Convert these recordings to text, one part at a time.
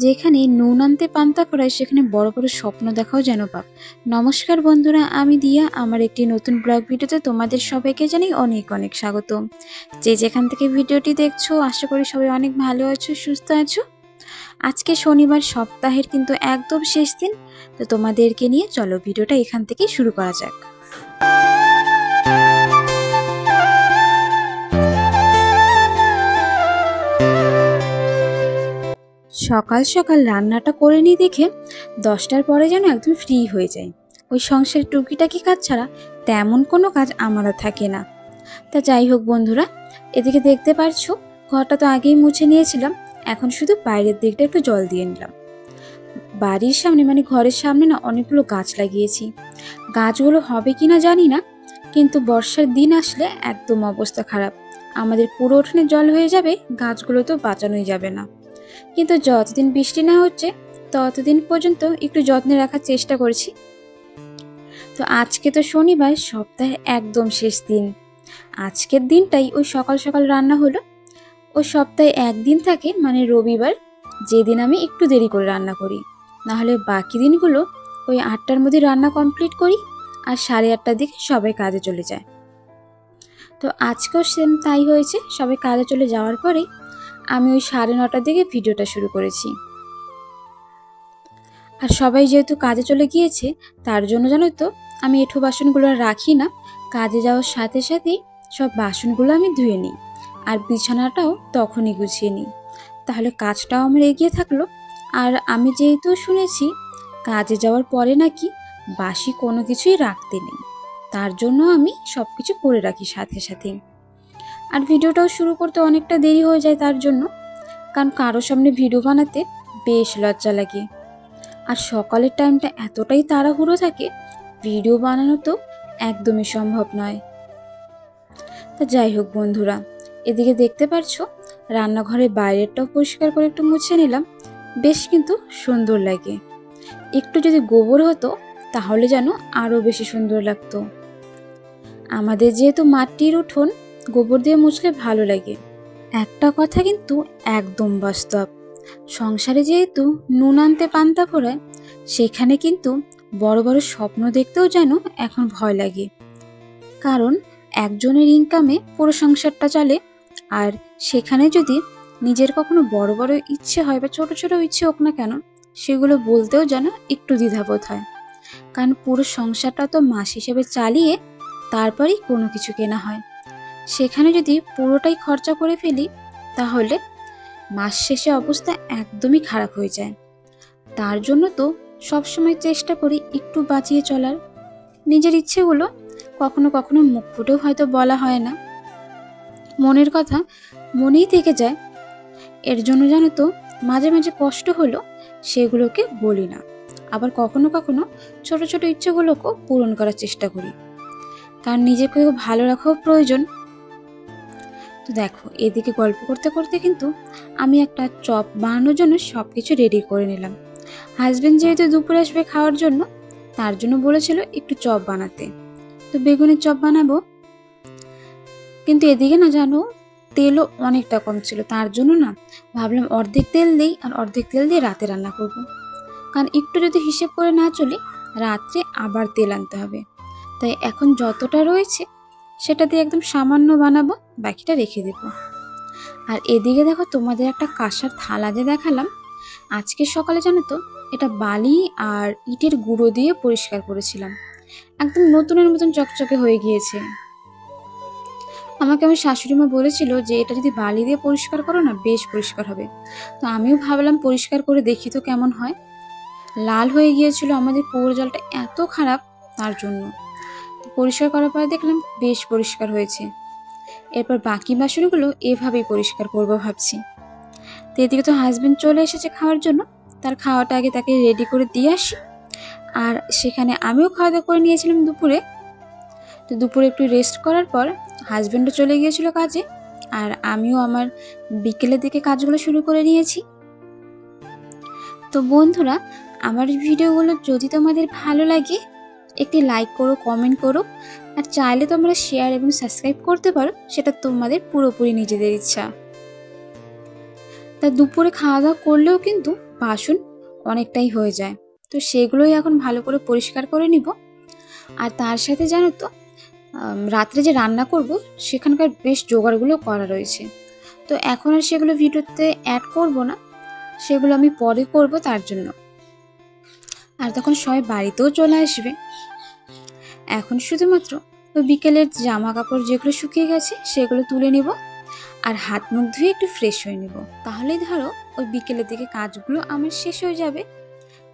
যেখানে নুন আনতে পান্তা ফুরায় সেখানে বড় বড় স্বপ্ন দেখাও যেন পাপ। নমস্কার বন্ধুরা, আমি দিয়া। আমার একটি নতুন ব্লগ ভিডিওতে তোমাদের সবাইকে জানাই অনেক অনেক স্বাগত। যে যেখান থেকে ভিডিওটি দেখছো, আশা করি সবাই অনেক ভালো আছো, সুস্থ আছো। আজকে শনিবার, সপ্তাহের কিন্তু একদম শেষ দিন। তো তোমাদেরকে নিয়ে চলো ভিডিওটা এখান থেকেই শুরু করা যাক। সকাল সকাল রান্নাটা করে নিই দেখে 10টার পরে যেন একদম ফ্রি হয়ে যায়। ওই সংসারের টুকিটাকি কাজ ছাড়া তেমন কোনো কাজ আমার থাকে না। তা যাই হোক বন্ধুরা, এদিকে দেখতে পারছো ঘরটা তো আগেই মুছে নিয়েছিলাম, এখন শুধু বাইরের দিকটা একটু জল দিয়ে নিলাম। বাড়ির সামনে মানে ঘরের সামনে না অনেকগুলো গাছ লাগিয়েছি। গাছগুলো হবে কিনা জানি না, কিন্তু বর্ষার দিন আসলে একদম অবস্থা খারাপ। আমাদের পুরো উঠোনে জল হয়ে যাবে, গাছগুলো তো বাঁচানোই যাবে না। কিন্তু যতদিন বৃষ্টি না হচ্ছে ততদিন পর্যন্ত একটু যত্নে রাখার চেষ্টা করছি। তো আজকে তো শনিবার, সপ্তাহের একদম শেষ দিন। আজকের দিনটাই ওই সকাল সকাল রান্না হলো। ওই সপ্তাহে একদিন থাকে মানে রবিবার, যেদিন আমি একটু দেরি করে রান্না করি। নাহলে বাকি দিনগুলো ওই 8টার মধ্যে রান্না কমপ্লিট করি, আর 8:30টার দিকে সবাই কাজে চলে যায়। তো আজকেও সেম তাই হয়েছে। সবাই কাজে চলে যাওয়ার পরেই আমি ওই 9:30টার দিকে ভিডিওটা শুরু করেছি। আর সবাই যেহেতু কাজে চলে গিয়েছে, তার জন্য জানো তো আমি এঁঠো বাসনগুলো রাখি না। কাজে যাওয়ার সাথে সাথেই সব বাসনগুলো আমি ধুয়ে নিই, আর বিছানাটাও তখনই গুছিয়ে নিই। তাহলে কাজটাও আমার এগিয়ে থাকলো। আর আমি যেহেতু শুনেছি কাজে যাওয়ার পরে নাকি বাসি কোনো কিছুই রাখতে নেই, তার জন্য আমি সব কিছু করে রাখি সাথে সাথেই। আর ভিডিওটাও শুরু করতে অনেকটা দেরি হয়ে যায় তার জন্য, কারণ কারোর সামনে ভিডিও বানাতে বেশ লজ্জা লাগে। আর সকালের টাইমটা এতটাই তাড়াহুড়ো থাকে, ভিডিও বানানো তো একদমই সম্ভব নয়। তা যাই হোক বন্ধুরা, এদিকে দেখতে পারছো রান্নাঘরের বাইরেরটাও পরিষ্কার করে একটু মুছে নিলাম। বেশ কিন্তু সুন্দর লাগে। একটু যদি গোবর হতো তাহলে যেন আরো বেশি সুন্দর লাগতো। আমাদের যেহেতু মাটির উঠোন, গোবর দিয়ে মুছলে ভালো লাগে। একটা কথা কিন্তু একদম বাস্তব, সংসারে যেহেতু নুন আনতে পান্তা ফোরায়, সেখানে কিন্তু বড় বড় স্বপ্ন দেখতেও যেন এখন ভয় লাগে। কারণ একজনের ইনকামে পুরো সংসারটা চলে, আর সেখানে যদি নিজের কখনো বড় বড় ইচ্ছে হয় বা ছোট ছোট ইচ্ছে হোক না কেন, সেগুলো বলতেও যেন একটু দ্বিধাবোধ হয়। কারণ পুরো সংসারটা তো মাস হিসেবে চালিয়ে তারপরেই কোনো কিছু কেনা হয়। সেখানে যদি পুরোটাই খরচা করে ফেলি তাহলে মাস শেষে অবস্থা একদমই খারাপ হয়ে যায়। তার জন্য তো সবসময় চেষ্টা করি একটু বাঁচিয়ে চলার। নিজের ইচ্ছেগুলো কখনো কখনো মুখ ফুটেও হয়তো বলা হয় না, মনের কথা মনেই থেকে যায়। এর জন্য জানো তো মাঝে মাঝে কষ্ট হলো সেগুলোকে বলি না। আবার কখনো কখনো ছোট ছোট ইচ্ছেগুলোকেও পূরণ করার চেষ্টা করি, কারণ নিজেকেও ভালো রাখাও প্রয়োজন। তো দেখো, এদিকে গল্প করতে করতে কিন্তু আমি একটা চপ বানানোর জন্য সব কিছু রেডি করে নিলাম। হাজবেন্ড যেহেতু দুপুরে আসবে খাওয়ার জন্য, তার জন্য বলেছিল একটু চপ বানাতে। তো বেগুনের চপ বানাবো, কিন্তু এদিকে না জানো তেলও অনেকটা কম ছিল, তার জন্য না ভাবলাম অর্ধেক তেল দিই আর অর্ধেক তেল দিয়ে রাতে রান্না করব। কারণ একটু যদি হিসেব করে না চলি, রাত্রে আবার তেল আনতে হবে। তাই এখন যতটা রয়েছে সেটা দিয়ে একদম সামান্য বানাবো, বাকিটা রেখে দেব। আর এদিকে দেখো, তোমাদের একটা কাঁসার থালা যে দেখালাম আজকে সকালে, জানো তো এটা বালি আর ইটের গুঁড়ো দিয়ে পরিষ্কার করেছিলাম। একদম নতুনের মতন চকচকে হয়ে গিয়েছে। আমাকে আমার শাশুড়ি মা বলেছিল যে এটা যদি বালি দিয়ে পরিষ্কার করো না, বেশ পরিষ্কার হবে। তো আমিও ভাবলাম পরিষ্কার করে দেখি তো কেমন হয়। লাল হয়ে গিয়েছিল আমাদের কুয়োর জলটা, এত খারাপ, তার জন্য। পরিষ্কার করার পরে দেখলাম বেশ পরিষ্কার হয়েছে। এরপর বাকি বাসনগুলো এভাবেই পরিষ্কার করবো ভাবছি। তো এদিকে তো হাজবেন্ড চলে এসেছে খাওয়ার জন্য, তার খাওয়াটা আগে তাকে রেডি করে দিয়ে আসি। আর সেখানে আমিও খাওয়া দাওয়া করে নিয়েছিলাম দুপুরে। তো দুপুরে একটু রেস্ট করার পর হাজবেন্ডও চলে গিয়েছিল কাজে, আর আমিও আমার বিকেলের দিকে কাজগুলো শুরু করে নিয়েছি। তো বন্ধুরা, আমার ভিডিওগুলো যদি তোমাদের ভালো লাগে একটি লাইক করো, কমেন্ট করো, আর চাইলে তোমরা শেয়ার এবং সাবস্ক্রাইব করতে পারো, সেটা তোমাদের পুরোপুরি নিজেদের ইচ্ছা। তা দুপুরে খাওয়া দাওয়া করলেও কিন্তু বাসন অনেকটাই হয়ে যায়। তো সেগুলোই এখন ভালো করে পরিষ্কার করে নিব। আর তার সাথে জানো তো রাত্রে যে রান্না করব সেখানকার বেশ জোগাড়গুলো করা রয়েছে। তো এখন আর সেগুলো ভিডিওতে অ্যাড করব না, সেগুলো আমি পরে করব তার জন্য। আর তখন সবাই বাড়িতেও চলে আসবে। এখন শুধুমাত্র ওই বিকেলের জামা কাপড় যেগুলো শুকিয়ে গেছে সেগুলো তুলে নিব আর হাত মুখ ধুয়ে একটু ফ্রেশ হয়ে নিব। তাহলেই ধরো ওই বিকেলের দিকে কাজগুলো আমার শেষ হয়ে যাবে।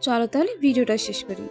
চলো তাহলে ভিডিওটা শেষ করি।